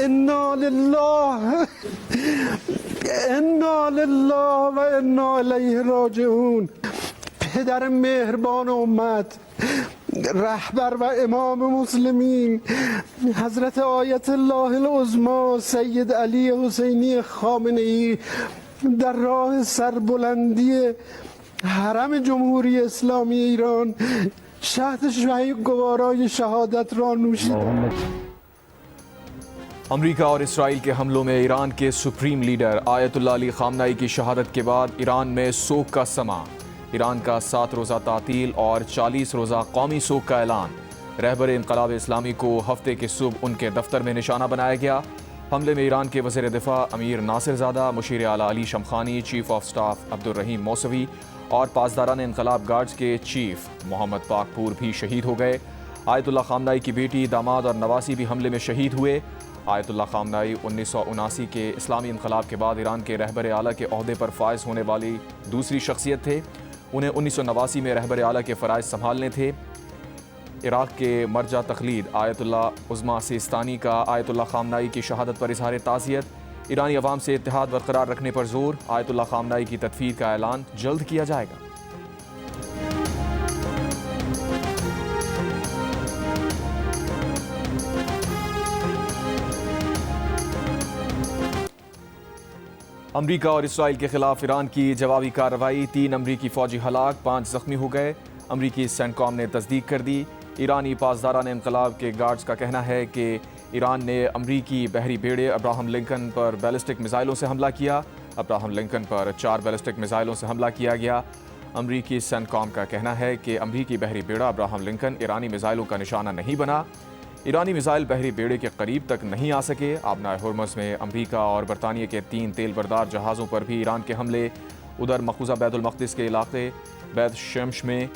انا لله انا لله و انا الیه راجعون. پدر مهربان امت، رهبر و امام مسلمین، حضرت آیت الله العظمی سید علی حسینی خامنه‌ای در راه سربلندی حرم جمهوری اسلامی ایران شهد شهید گوارای شهادت را نوشید. امریکہ اور اسرائیل کے حملوں میں ایران کے سپریم لیڈر آیت اللہ علی خامنہئی کی شہادت کے بعد ایران میں سوگ کا سماں. ایران کا 7 روزہ تعطیل اور 40 روزہ قومی سوگ کا اعلان. رہبر انقلاب اسلامی کو ہفتے کے صبح ان کے دفتر میں نشانہ بنایا گیا. حملے میں ایران کے وزیر دفاع امیر ناصر زادہ، مشیر اعلیٰ Ali Shamkhani, chief of staff Abdolrahim Mousavi اور پاسداران انقلاب گارڈز کے چیف محمد پاکپور بھی شہید ہو گئے. آیت اللہ خامنہئی کی بیٹی، داماد اور نواسی بھی حملے میں شہید ہوئے. آیت اللہ خامنہئی 1979 کے اسلامی انقلاب کے بعد ایران کے رہبر اعلیٰ کے عہدے پر فائز ہونے والی دوسری شخصیت تھے. انہیں 1989 میں رہبر اعلیٰ کے فرائض سنبھالنے تھے. عراق کے مرجع تقلید آیت اللہ عظمی سیستانی کا آیت اللہ خامنہئی کی شہادت پر اظہار تعزیت. ایرانی عوام سے اتحاد برقرار رکھنے پر زور. آیت اللہ خامنہئی کی تدفین کا اعلان جلد کیا جائے گا. امریکہ اور اسرائیل کے خلاف ایران کی جوابی کارروائی. 3 امریکی فوجی ہلاک، 5 زخمی ہو گئے. امریکی سینٹکام نے تصدیق کر دی. ایرانی پاسداران انقلاب کے گارڈز کا کہنا ہے کہ ایران نے امریکی بحری بیڑے ابراہم لنکن پر بیلسٹک میزائلوں سے حملہ کیا. ابراہم لنکن پر 4 بیلسٹک میزائلوں سے حملہ کیا گیا. امریکی سینٹکام کا کہنا ہے کہ امریکی بحری بیڑا ابراہم لنکن ایرانی میزائلوں کا نشانہ نہیں بنا. ایرانی میزائل بحری بیڑے کے قریب تک نہیں آ سکے. آبنائے ہرمز میں امریکہ اور برطانیہ کے 3 تیل بردار جہازوں پر بھی ایران کے حملے. ادھر مقبوضہ بیت المقدس کے علاقے بیت شمش میں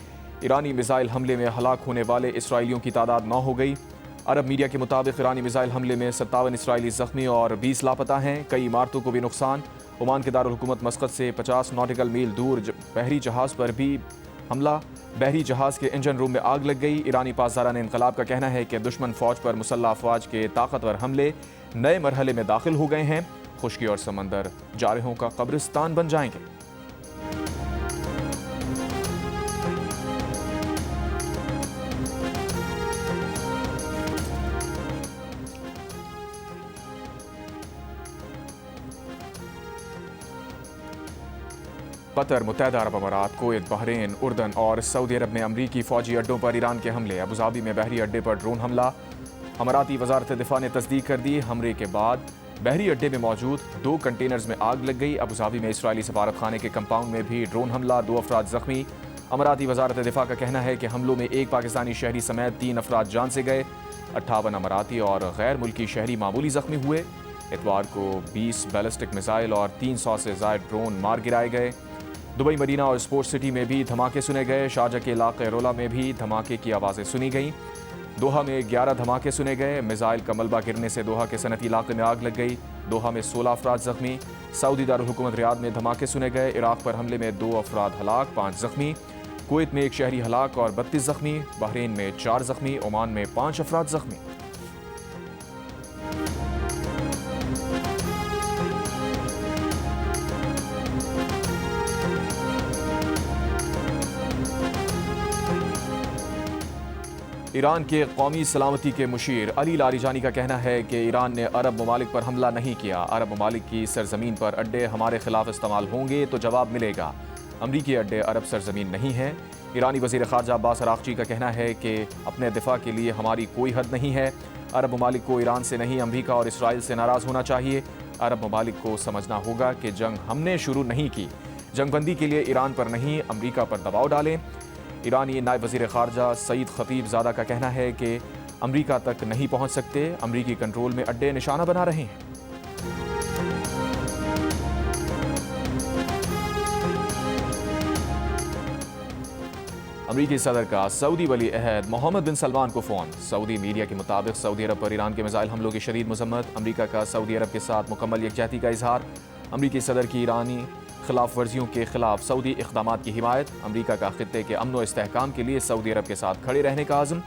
ایرانی میزائل حملے میں ہلاک ہونے والے اسرائیلیوں کی تعداد 9 ہو گئی. عرب میڈیا کے مطابق ایرانی میزائل حملے میں 57 اسرائیلی زخمی اور 20 لاپتہ ہیں. کئی عمارتوں کو بھی نقصان. عمان کے دارالحکومت مسقط سے 50 ناٹیکل میل دور بحری جہاز پر بھی حملہ. بحری جہاز کے انجن روم میں آگ لگ گئی. ایرانی پاسداران انقلاب کا کہنا ہے کہ دشمن فوج پر مسلح افواج کے طاقتور حملے نئے مرحلے میں داخل ہو گئے ہیں. خشکی اور سمندر جارحوں کا قبرستان بن جائیں گے. قطر، متحدہ عرب امارات، کویت، بحرین، اردن اور سعودی عرب میں امریکی فوجی اڈوں پر ایران کے حملے. ابوظہبی میں بحری اڈے پر ڈرون حملہ. اماراتی وزارت دفاع نے تصدیق کر دی. حملے کے بعد بحری اڈے میں موجود 2 کنٹینرز میں آگ لگ گئی. ابوظہبی میں اسرائیلی سفارت خانے کے کمپاؤنڈ میں بھی ڈرون حملہ. 2 افراد زخمی. اماراتی وزارت دفاع کا کہنا ہے کہ حملوں میں 1 پاکستانی شہری سمیت 3 افراد جان سے گئے. 58 اماراتی اور غیر ملکی شہری معمولی زخمی ہوئے. اتوار کو 20 بیلسٹک میزائل اور 300 سے زائد ڈرون مار گرائے گئے. دبئی مدینہ اور اسپورٹ سٹی میں بھی دھماکے سنے گئے. شارجہ کے علاقے رولا میں بھی دھماکے کی آوازیں سنی گئیں. دوحہ میں 11 دھماکے سنے گئے. میزائل کا ملبہ گرنے سے دوحہ کے صنعتی علاقے میں آگ لگ گئی. دوحہ میں 16 افراد زخمی. سعودی دارالحکومت ریاض میں دھماکے سنے گئے. عراق پر حملے میں 2 افراد ہلاک، 5 زخمی. کویت میں 1 شہری ہلاک اور 32 زخمی. بحرین میں 4 زخمی. عمان میں 5 افراد زخمی. ایران کے قومی سلامتی کے مشیر علی لاریجانی کا کہنا ہے کہ ایران نے عرب ممالک پر حملہ نہیں کیا. عرب ممالک کی سرزمین پر اڈے ہمارے خلاف استعمال ہوں گے تو جواب ملے گا. امریکی اڈے عرب سرزمین نہیں ہیں. ایرانی وزیر خارجہ عباس عراقچی کا کہنا ہے کہ اپنے دفاع کے لیے ہماری کوئی حد نہیں ہے. عرب ممالک کو ایران سے نہیں، امریکہ اور اسرائیل سے ناراض ہونا چاہیے. عرب ممالک کو سمجھنا ہوگا کہ جنگ ہم نے شروع نہیں کی. جنگ بندی کے لیے ایران پر نہیں، امریکہ پر دباؤ ڈالیں. ایرانی نائب وزیر خارجہ سعید خطیب زادہ کا کہنا ہے کہ امریکہ تک نہیں پہنچ سکتے. امریکی کنٹرول میں اڈے نشانہ بنا رہے ہیں. امریکی صدر کا سعودی ولی عہد محمد بن سلمان کو فون. سعودی میڈیا کے مطابق سعودی عرب پر ایران کے میزائل حملوں کی شدید مذمت. امریکہ کا سعودی عرب کے ساتھ مکمل یکجہتی کا اظہار. امریکی صدر کی ایرانی خلاف ورزیوں کے خلاف سعودی اقدامات کی حمایت. امریکہ کا خطے کے امن و استحکام کے لیے سعودی عرب کے ساتھ کھڑے رہنے کا عزم.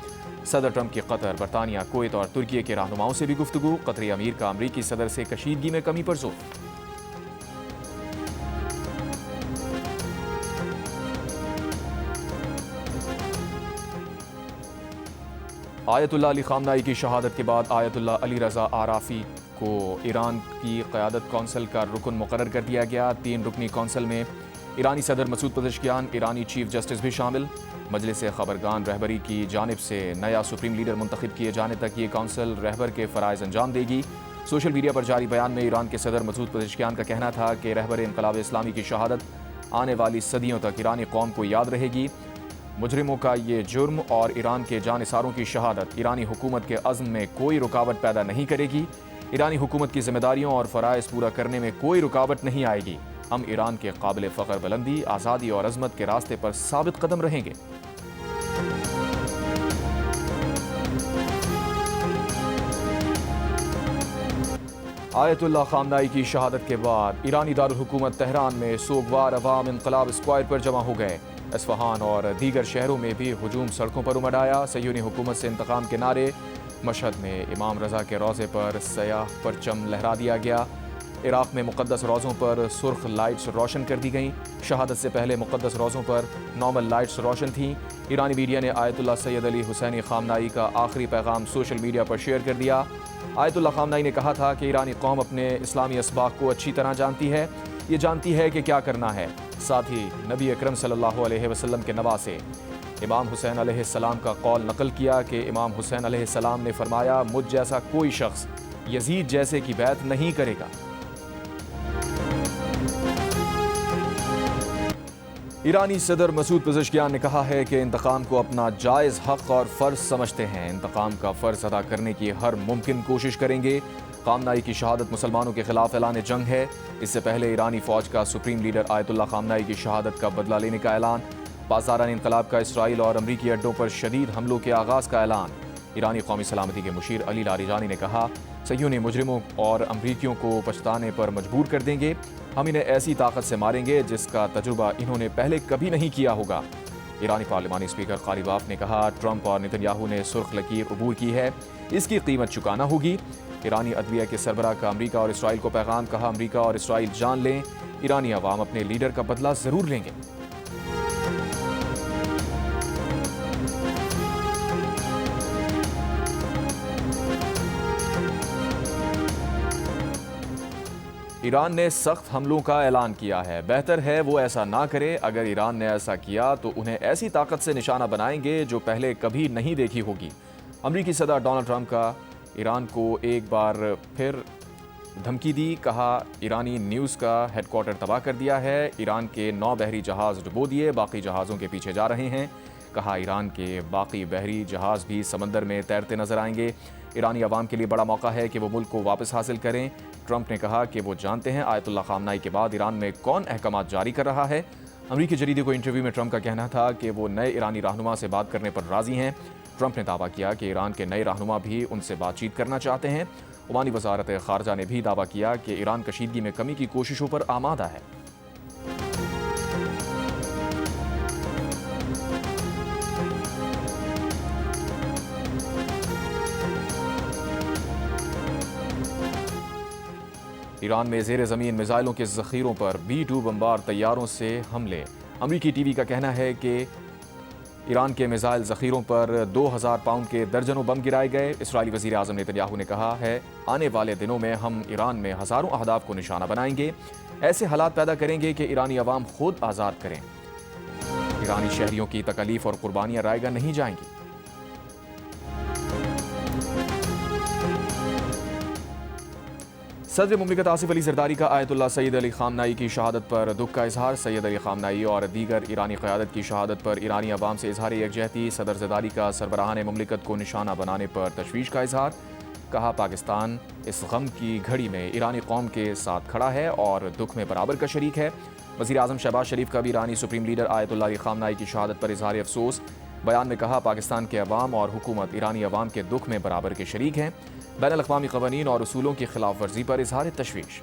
صدر ٹرمپ کی قطر، برطانیہ، کویت اور ترکی کے رہنماؤں سے بھی گفتگو، قطری امیر کا امریکی صدر سے کشیدگی میں کمی پر زور۔ آیت اللہ علی خامنہئی کی شہادت کے بعد آیت اللہ علی رضا آرافی کو ایران کی قیادت کونسل کا رکن مقرر کر دیا گیا۔ 3 رکنی کونسل میں ایرانی صدر مسعود پزشکیان، ایرانی چیف جسٹس بھی شامل۔ مجلس خبرگان رہبری کی جانب سے نیا سپریم لیڈر منتخب کیے جانے تک یہ کونسل رہبر کے فرائض انجام دے گی۔ سوشل میڈیا پر جاری بیان میں ایران کے صدر مسعود پزشکیان کا کہنا تھا کہ رہبر انقلاب اسلامی کی شہادت آنے والی صدیوں تک ایرانی قوم کو یاد رہے گی۔ مجرموں کا یہ جرم اور ایران کے جانثاروں کی شہادت ایرانی حکومت کے عزم میں کوئی رکاوٹ پیدا نہیں کرے گی۔ ایرانی حکومت کی ذمہ داریوں اور فرائض پورا کرنے میں کوئی رکاوٹ نہیں آئے گی۔ ہم ایران کے قابل فخر بلندی، آزادی اور عظمت کے راستے پر ثابت قدم رہیں گے۔ آیت اللہ خامنہئی کی شہادت کے بعد ایرانی دارالحکومت تہران میں سوگوار عوام انقلاب اسکوائر پر جمع ہو گئے۔ اصفہان اور دیگر شہروں میں بھی ہجوم سڑکوں پر امڈ آیا۔ صہیونی حکومت سے انتقام کے نعرے۔ مشہد میں امام رضا کے روضے پر سیاہ پرچم لہرا دیا گیا۔ عراق میں مقدس روضوں پر سرخ لائٹس روشن کر دی گئیں۔ شہادت سے پہلے مقدس روضوں پر نارمل لائٹس روشن تھیں۔ ایرانی میڈیا نے آیت اللہ سید علی حسینی خامنہئی کا آخری پیغام سوشل میڈیا پر شیئر کر دیا۔ آیت اللہ خامنہئی نے کہا تھا کہ ایرانی قوم اپنے اسلامی اسباق کو اچھی طرح جانتی ہے، یہ جانتی ہے کہ کیا کرنا ہے۔ ساتھ ہی نبی اکرم صلی اللہ علیہ وسلم کے نواسے امام حسین علیہ السلام کا قول نقل کیا کہ امام حسین علیہ السلام نے فرمایا، مجھ جیسا کوئی شخص یزید جیسے کی بیعت نہیں کرے گا۔ ایرانی صدر مسعود پزشکیان نے کہا ہے کہ انتقام کو اپنا جائز حق اور فرض سمجھتے ہیں، انتقام کا فرض ادا کرنے کی ہر ممکن کوشش کریں گے۔ خامنہئی کی شہادت مسلمانوں کے خلاف اعلان جنگ ہے۔ اس سے پہلے ایرانی فوج کا سپریم لیڈر آیت اللہ خامنہئی کی شہادت کا بدلہ لینے کا اعلان، پاسداران انقلاب کا اسرائیل اور امریکی اڈوں پر شدید حملوں کے آغاز کا اعلان۔ ایرانی قومی سلامتی کے مشیر علی لاریجانی نے کہا، صہیونی مجرموں اور امریکیوں کو پچھتانے پر مجبور کر دیں گے، ہم انہیں ایسی طاقت سے ماریں گے جس کا تجربہ انہوں نے پہلے کبھی نہیں کیا ہوگا۔ ایرانی پارلیمانی اسپیکر قاری باف نے کہا، ٹرمپ اور نتن نے سرخ لکیر عبور کی ہے، اس کی قیمت چکانا ہوگی۔ ایرانی عدلیہ کے سربراہ کا امریکہ اور اسرائیل کو پیغام، کہا امریکہ اور اسرائیل جان لیں، ایرانی عوام اپنے لیڈر کا بدلہ ضرور لیں گے۔ ایران نے سخت حملوں کا اعلان کیا ہے، بہتر ہے وہ ایسا نہ کرے، اگر ایران نے ایسا کیا تو انہیں ایسی طاقت سے نشانہ بنائیں گے جو پہلے کبھی نہیں دیکھی ہوگی۔ امریکی صدر ڈونلڈ ٹرمپ کا ایران کو ایک بار پھر دھمکی دی، کہا ایرانی نیوز کا ہیڈ کوارٹر تباہ کر دیا ہے، ایران کے 9 بحری جہاز ڈبو دیے، باقی جہازوں کے پیچھے جا رہے ہیں، کہا ایران کے باقی بحری جہاز بھی سمندر میں تیرتے نظر آئیں گے۔ ایرانی عوام کے لیے بڑا موقع ہے کہ وہ ملک کو واپس حاصل کریں۔ ٹرمپ نے کہا کہ وہ جانتے ہیں آیت اللہ خامنہئی کے بعد ایران میں کون احکامات جاری کر رہا ہے۔ امریکی جریدے کو انٹرویو میں ٹرمپ کا کہنا تھا کہ وہ نئے ایرانی رہنما سے بات کرنے پر راضی ہیں۔ ٹرمپ نے دعویٰ کیا کہ ایران کے نئے رہنما بھی ان سے بات چیت کرنا چاہتے ہیں۔ عمانی وزارت خارجہ نے بھی دعویٰ کیا کہ ایران کشیدگی میں کمی کی کوششوں پر آمادہ ہے۔ ایران میں زیر زمین میزائلوں کے ذخیروں پر B-2 بمبار طیاروں سے حملے۔ امریکی ٹی وی کا کہنا ہے کہ ایران کے میزائل ذخیروں پر 2000 پاؤنڈ کے درجنوں بم گرائے گئے۔ اسرائیلی وزیر اعظم نتن نے کہا ہے، آنے والے دنوں میں ہم ایران میں ہزاروں اہداف کو نشانہ بنائیں گے، ایسے حالات پیدا کریں گے کہ ایرانی عوام خود آزاد کریں۔ ایرانی شہریوں کی تکالیف اور قربانیاں رائے گاہ نہیں جائیں گی۔ صدر مملکت آصف علی زرداری کا آیت اللہ سید علی خامنہئی کی شہادت پر دکھ کا اظہار۔ سید علی خامنہئی اور دیگر ایرانی قیادت کی شہادت پر ایرانی عوام سے اظہار یکجہتی۔ صدر زرداری کا سربراہان مملکت کو نشانہ بنانے پر تشویش کا اظہار، کہا پاکستان اس غم کی گھڑی میں ایرانی قوم کے ساتھ کھڑا ہے اور دکھ میں برابر کا شریک ہے۔ وزیر اعظم شہباز شریف کا بھی ایرانی سپریم لیڈر آیت اللہ علی خامنہئی کی شہادت پر اظہار افسوس۔ بیان میں کہا پاکستان کے عوام اور حکومت ایرانی عوام کے دکھ میں برابر کے شریک ہیں۔ بین الاقوامی قوانین اور اصولوں کی خلاف ورزی پر اظہار تشویش۔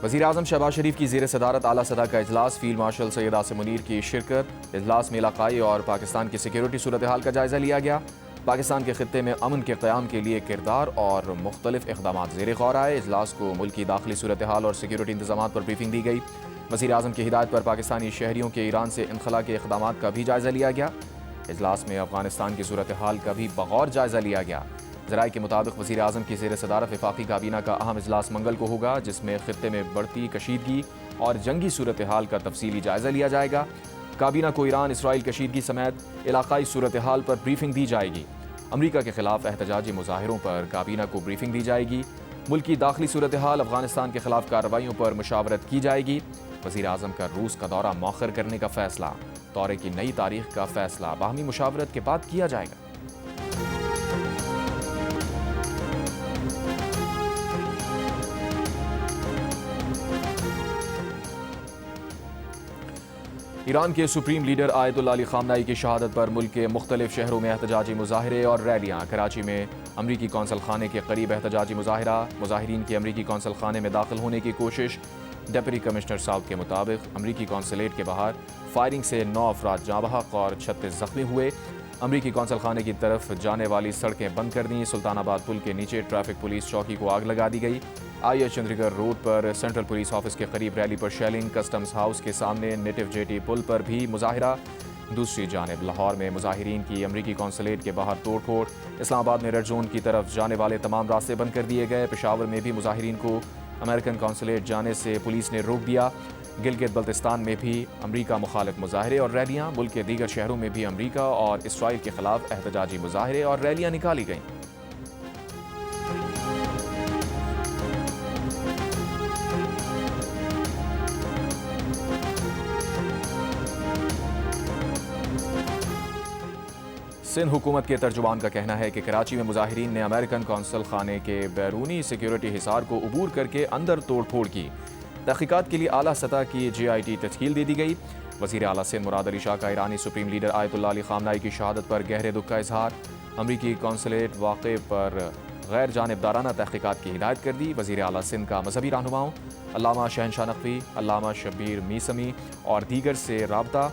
وزیر اعظم شہباز شریف کی زیر صدارت اعلیٰ سطح کا اجلاس، فیلڈ مارشل سید عاصم منیر کی شرکت۔ اجلاس میں علاقائی اور پاکستان کی سیکیورٹی صورتحال کا جائزہ لیا گیا۔ پاکستان کے خطے میں امن کے قیام کے لیے کردار اور مختلف اقدامات زیر غور آئے۔ اجلاس کو ملکی داخلی صورتحال اور سیکیورٹی انتظامات پر بریفنگ دی گئی۔ وزیر اعظم کی ہدایت پر پاکستانی شہریوں کے ایران سے انخلا کے اقدامات کا بھی جائزہ لیا گیا۔ اجلاس میں افغانستان کی صورتحال کا بھی بغور جائزہ لیا گیا۔ ذرائع کے مطابق وزیر اعظم کی زیر صدارت وفاقی کابینہ کا اہم اجلاس منگل کو ہوگا، جس میں خطے میں بڑھتی کشیدگی اور جنگی صورتحال کا تفصیلی جائزہ لیا جائے گا۔ کابینہ کو ایران اسرائیل کشیدگی سمیت علاقائی صورتحال پر بریفنگ دی جائے گی۔ امریکہ کے خلاف احتجاجی مظاہروں پر کابینہ کو بریفنگ دی جائے گی۔ ملکی داخلی صورتحال، افغانستان کے خلاف کارروائیوں پر مشاورت کی جائے گی۔ وزیر اعظم کا روس کا دورہ مؤخر کرنے کا فیصلہ، دورے کی نئی تاریخ کا فیصلہ باہمی مشاورت کے بعد کیا جائے گا۔ ایران کے سپریم لیڈر آیت اللہ علی خامنہئی کی شہادت پر ملک کے مختلف شہروں میں احتجاجی مظاہرے اور ریلیاں۔ کراچی میں امریکی قونصل خانے کے قریب احتجاجی مظاہرہ، مظاہرین کی امریکی قونصل خانے میں داخل ہونے کی کوشش۔ ڈپٹی کمشنر ساؤتھ کے مطابق امریکی قونصلیٹ کے باہر فائرنگ سے 9 افراد جاں بحق اور 36 زخمی ہوئے۔ امریکی قونصل خانے کی طرف جانے والی سڑکیں بند کر دیں۔ سلطان آباد پل کے نیچے ٹریفک پولیس چوکی کو آگ لگا دی گئی۔ آئی ایچ چندریگر روڈ پر سینٹرل پولیس آفس کے قریب ریلی پر شیلنگ، کسٹمز ہاؤس کے سامنے نیٹو جے ٹی پل پر بھی مظاہرہ۔ دوسری جانب لاہور میں مظاہرین کی امریکی قونصلیٹ کے باہر توڑ پھوڑ۔ اسلام آباد میں ریڈ زون کی طرف جانے والے تمام راستے بند کر دیے گئے۔ پشاور میں بھی مظاہرین کو امریکن قونصلیٹ جانے سے پولیس نے روک دیا۔ گلگت بلتستان میں بھی امریکہ مخالف مظاہرے اور ریلیاں۔ ملک کے دیگر شہروں میں بھی امریکہ اور اسرائیل کے خلاف احتجاجی مظاہرے اور ریلیاں نکالی گئیں۔ سندھ حکومت کے ترجمان کا کہنا ہے کہ کراچی میں مظاہرین نے امریکن قونصل خانے کے بیرونی سیکیورٹی حصار کو عبور کر کے اندر توڑ پھوڑ کی۔ تحقیقات کے لیے اعلیٰ سطح کی GIT تشکیل دے دی گئی۔ وزیر اعلیٰ سندھ مراد علی شاہ کا ایرانی سپریم لیڈر آیت اللہ علی خامنہئی کی شہادت پر گہرے دکھ کا اظہار۔ امریکی قونصلیٹ واقعے پر غیر جانبدارانہ تحقیقات کی ہدایت کر دی۔ وزیر اعلیٰ سندھ کا مذہبی رہنماؤں علامہ شہنشاہ نقوی، علامہ شبیر میثمی اور دیگر سے رابطہ۔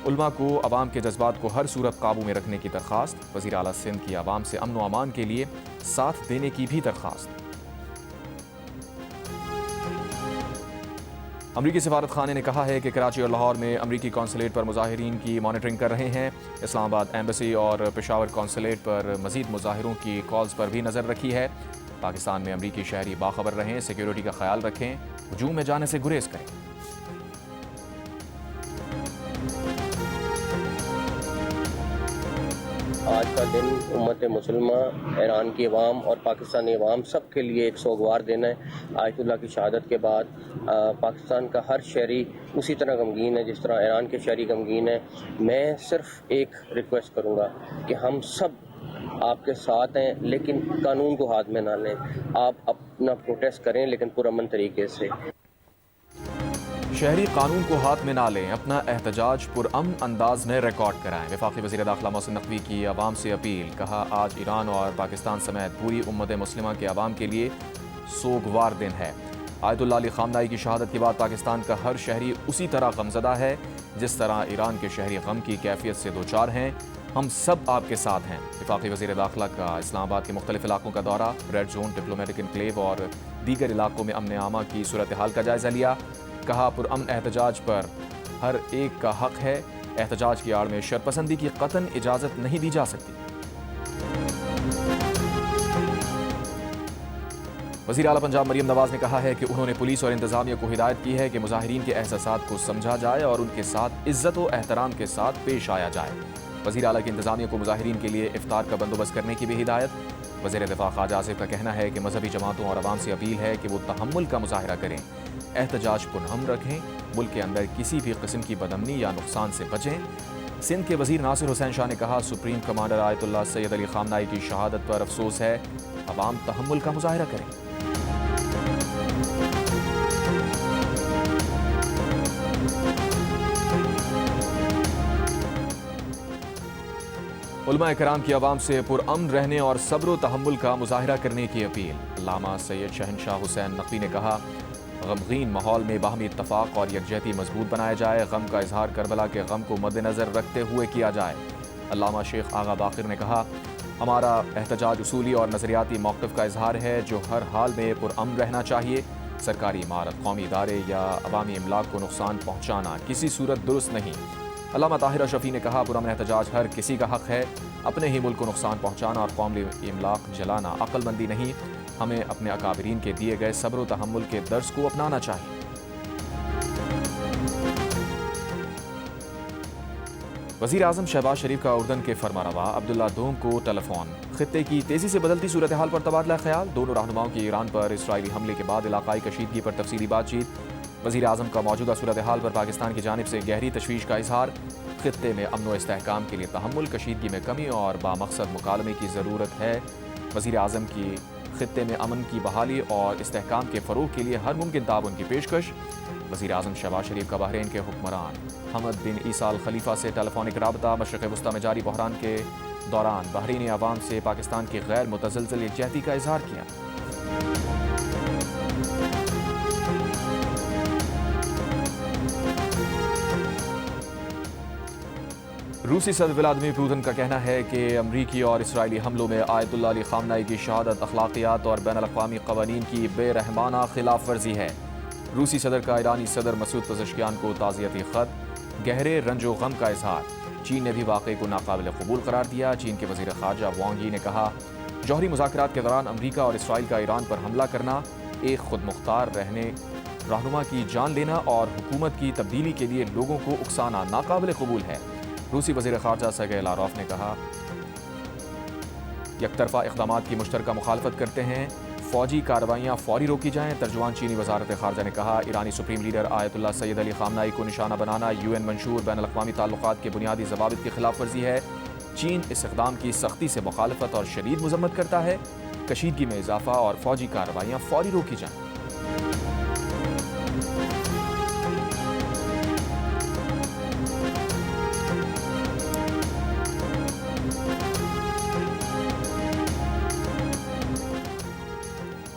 علماء کو عوام کے جذبات کو ہر صورت قابو میں رکھنے کی درخواست۔ وزیر اعلیٰ سندھ کی عوام سے امن و امان کے لیے ساتھ دینے کی بھی درخواست۔ امریکی سفارت خانے نے کہا ہے کہ کراچی اور لاہور میں امریکی قونصلیٹ پر مظاہرین کی مانیٹرنگ کر رہے ہیں۔ اسلام آباد ایمبیسی اور پشاور قونصلیٹ پر مزید مظاہروں کی کالز پر بھی نظر رکھی ہے۔ پاکستان میں امریکی شہری باخبر رہیں، سیکیورٹی کا خیال رکھیں، ہجوم میں جانے سے گریز کریں۔ آج کا دن امت مسلمہ، ایران کی عوام اور پاکستانی عوام سب کے لیے ایک سوگوار دن ہے۔ آیت اللہ کی شہادت کے بعد پاکستان کا ہر شہری اسی طرح غمگین ہے جس طرح ایران کے شہری غمگین ہے۔ میں صرف ایک ریکویسٹ کروں گا کہ ہم سب آپ کے ساتھ ہیں، لیکن قانون کو ہاتھ میں نہ لیں۔ آپ اپنا پروٹیسٹ کریں لیکن پرامن طریقے سے۔ شہری قانون کو ہاتھ میں نہ لیں، اپنا احتجاج پرامن انداز میں ریکارڈ کرائیں۔ وفاقی وزیر داخلہ محسن نقوی کی عوام سے اپیل، کہا آج ایران اور پاکستان سمیت پوری امت مسلمہ کے عوام کے لیے سوگوار دن ہے۔ آیت اللہ علی خامنہئی کی شہادت کے بعد پاکستان کا ہر شہری اسی طرح غمزدہ ہے جس طرح ایران کے شہری غم کی کیفیت سے دوچار ہیں۔ ہم سب آپ کے ساتھ ہیں۔ وفاقی وزیر داخلہ کا اسلام آباد کے مختلف علاقوں کا دورہ، ریڈ زون، ڈپلومیٹک انکلیو اور دیگر علاقوں میں امن عامہ کی صورتحال کا جائزہ لیا۔ کہا پرامن احتجاج پر ہر ایک کا حق ہے، احتجاج کی آڑ میں شرپسندی کی قطعاً اجازت نہیں دی جا سکتی۔ وزیر اعلیٰ پنجاب مریم نواز نے کہا ہے کہ انہوں نے پولیس اور انتظامیہ کو ہدایت کی ہے کہ مظاہرین کے احساسات کو سمجھا جائے اور ان کے ساتھ عزت و احترام کے ساتھ پیش آیا جائے۔ وزیر اعلیٰ کی انتظامیہ کو مظاہرین کے لیے افطار کا بندوبست کرنے کی بھی ہدایت۔ وزیر دفاع خواجہ آصف کا کہنا ہے کہ مذہبی جماعتوں اور عوام سے اپیل ہے کہ وہ تحمل کا مظاہرہ کریں، احتجاج پرہم رکھیں، ملک کے اندر کسی بھی قسم کی بدامنی یا نقصان سے بچیں۔ سندھ کے وزیر ناصر حسین شاہ نے کہا سپریم کمانڈر آیت اللہ سید علی خامنہئی کی شہادت پر افسوس ہے، عوام تحمل کا مظاہرہ کریں۔ علماء کرام کی عوام سے پرامن رہنے اور صبر و تحمل کا مظاہرہ کرنے کی اپیل۔ علامہ سید شہنشاہ حسین نقوی نے کہا غمگین ماحول میں باہمی اتفاق اور یکجہتی مضبوط بنایا جائے، غم کا اظہار کربلا کے غم کو مد نظر رکھتے ہوئے کیا جائے۔ علامہ شیخ آغا باقر نے کہا، ہمارا احتجاج اصولی اور نظریاتی موقف کا اظہار ہے جو ہر حال میں پرامن رہنا چاہیے۔ سرکاری عمارت، قومی ادارے یا عوامی املاک کو نقصان پہنچانا کسی صورت درست نہیں۔ علامہ طاہر اشرفی نے کہا، پرامن احتجاج ہر کسی کا حق ہے، اپنے ہی ملک کو نقصان پہنچانا اور قومی املاک جلانا عقل مندی نہیں، ہمیں اپنے اکابرین کے دیے گئے صبر و تحمل کے درس کو اپنانا چاہیے۔ وزیر اعظم شہباز شریف کا اردن کے فرمانروا عبداللہ دوم کو ٹیلی فون۔ خطے کی تیزی سے بدلتی صورتحال پر تبادلہ خیال، دونوں رہنماؤں کی ایران پر اسرائیلی حملے کے بعد علاقائی کشیدگی پر تفصیلی بات چیت۔ وزیر اعظم کا موجودہ صورتحال پر پاکستان کی جانب سے گہری تشویش کا اظہار، خطے میں امن و استحکام کے لیے تحمل، کشیدگی میں کمی اور بامقصد مکالمے کی ضرورت ہے۔ وزیر اعظم کی خطے میں امن کی بحالی اور استحکام کے فروغ کے لیے ہر ممکن تعاون کی پیشکش۔ وزیر اعظم شہباز شریف کا بحرین کے حکمران حمد بن عیسی ال خلیفہ سے ٹیلی فونک رابطہ، مشرق وسطی میں جاری بحران کے دوران بحرینی عوام سے پاکستان کی غیر متزلزل یکجہتی کا اظہار کیا۔ روسی صدر ولادیمیر پوتن کا کہنا ہے کہ امریکی اور اسرائیلی حملوں میں آیت اللہ علی خامنہ کی شہادت اخلاقیات اور بین الاقوامی قوانین کی بے رحمانہ خلاف ورزی ہے۔ روسی صدر کا ایرانی صدر مسعود پزشکیان کو تعزیتی خط، گہرے رنج و غم کا اظہار۔ چین نے بھی واقعے کو ناقابل قبول قرار دیا۔ چین کے وزیر خارجہ وانگ یی نے کہا، جوہری مذاکرات کے دوران امریکہ اور اسرائیل کا ایران پر حملہ کرنا، ایک خود مختار رہنما کی جان لینا اور حکومت کی تبدیلی کے لیے لوگوں کو اکسانا ناقابل قبول ہے۔ روسی وزیر خارجہ سرگئی لاروف نے کہا، یک طرفہ اقدامات کی مشترکہ مخالفت کرتے ہیں، فوجی کارروائیاں فوری روکی جائیں۔ ترجمان چینی وزارت خارجہ نے کہا، ایرانی سپریم لیڈر آیت اللہ سید علی خامنہ کو نشانہ بنانا UN منشور بین الاقوامی تعلقات کے بنیادی ضوابط کی خلاف ورزی ہے۔ چین اس اقدام کی سختی سے مخالفت اور شدید مذمت کرتا ہے۔ کشیدگی میں اضافہ اور فوجی کارروائیاں فوری روکی جائیں۔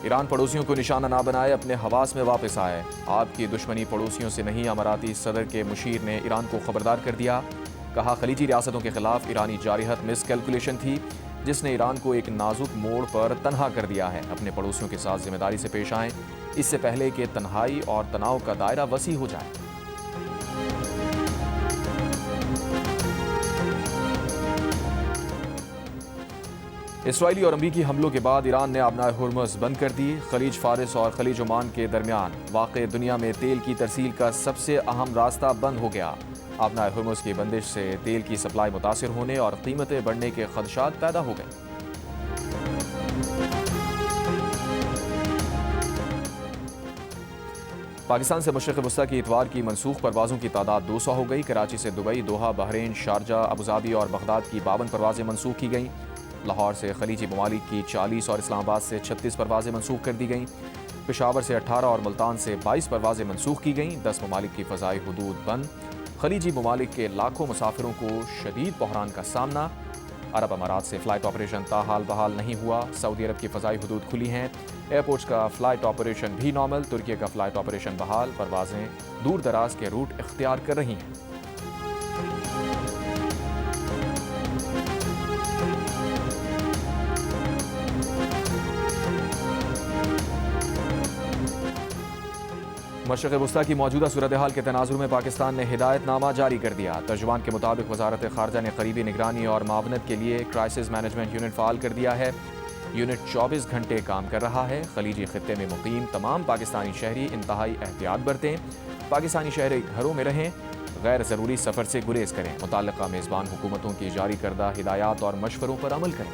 ایران پڑوسیوں کو نشانہ نہ بنائے، اپنے حواس میں واپس آئے۔ آپ کی دشمنی پڑوسیوں سے نہیں، اماراتی صدر کے مشیر نے ایران کو خبردار کر دیا۔ کہا، خلیجی ریاستوں کے خلاف ایرانی جارحیت مس کیلکولیشن تھی جس نے ایران کو ایک نازک موڑ پر تنہا کر دیا ہے۔ اپنے پڑوسیوں کے ساتھ ذمہ داری سے پیش آئیں، اس سے پہلے کہ تنہائی اور تناؤ کا دائرہ وسیع ہو جائے۔ اسرائیلی اور امریکی حملوں کے بعد ایران نے آبنائے ہرمز بند کر دی۔ خلیج فارس اور خلیج عمان کے درمیان واقع دنیا میں تیل کی ترسیل کا سب سے اہم راستہ بند ہو گیا۔ آبنائے ہرمز کی بندش سے تیل کی سپلائی متاثر ہونے اور قیمتیں بڑھنے کے خدشات پیدا ہو گئے۔ پاکستان سے مشرق وسطی کی اتوار کی منسوخ پروازوں کی تعداد 200 ہو گئی۔ کراچی سے Dubai, Doha, Bahrain, Sharjah, Abu Dhabi اور بغداد کی 52 پروازیں منسوخ کی گئیں۔ لاہور سے خلیجی ممالک کی 40 اور اسلام آباد سے 36 پروازیں منسوخ کر دی گئیں۔ پشاور سے 18 اور ملتان سے 22 پروازیں منسوخ کی گئیں۔ 10 ممالک کی فضائی حدود بند۔ خلیجی ممالک کے لاکھوں مسافروں کو شدید بحران کا سامنا۔ عرب امارات سے فلائٹ آپریشن تاحال بحال نہیں ہوا۔ سعودی عرب کی فضائی حدود کھلی ہیں۔ ایئرپورٹس کا فلائٹ آپریشن بھی نارمل۔ ترکی کا فلائٹ آپریشن بحال۔ پروازیں دور دراز کے روٹ اختیار کر رہی ہیں۔ مشرق وسطی کی موجودہ صورتحال کے تناظر میں پاکستان نے ہدایت نامہ جاری کر دیا۔ ترجمان کے مطابق وزارت خارجہ نے قریبی نگرانی اور معاونت کے لیے کرائسس مینجمنٹ یونٹ فعال کر دیا ہے۔ یونٹ 24 گھنٹے کام کر رہا ہے۔ خلیجی خطے میں مقیم تمام پاکستانی شہری انتہائی احتیاط برتیں، پاکستانی شہری گھروں میں رہیں، غیر ضروری سفر سے گریز کریں، متعلقہ میزبان حکومتوں کی جاری کردہ ہدایات اور مشوروں پر عمل کریں۔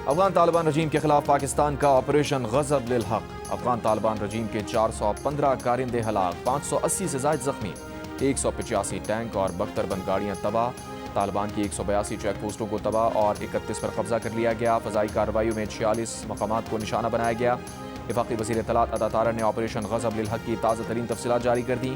افغان طالبان رجیم کے خلاف پاکستان کا آپریشن غضب للحق۔ افغان طالبان رجیم کے 415 کارندے ہلاک، 580 سے زائد زخمی، 185 ٹینک اور 72 بند گاڑیاں تباہ۔ طالبان کی 182 چیک پوسٹوں کو تباہ اور 31 پر قبضہ کر لیا گیا۔ فضائی کارروائیوں میں 46 مقامات کو نشانہ بنایا گیا۔ وفاقی وزیر اطلاعات عطا طاہر نے آپریشن غضب للحق کی تازہ ترین تفصیلات جاری کر دیں۔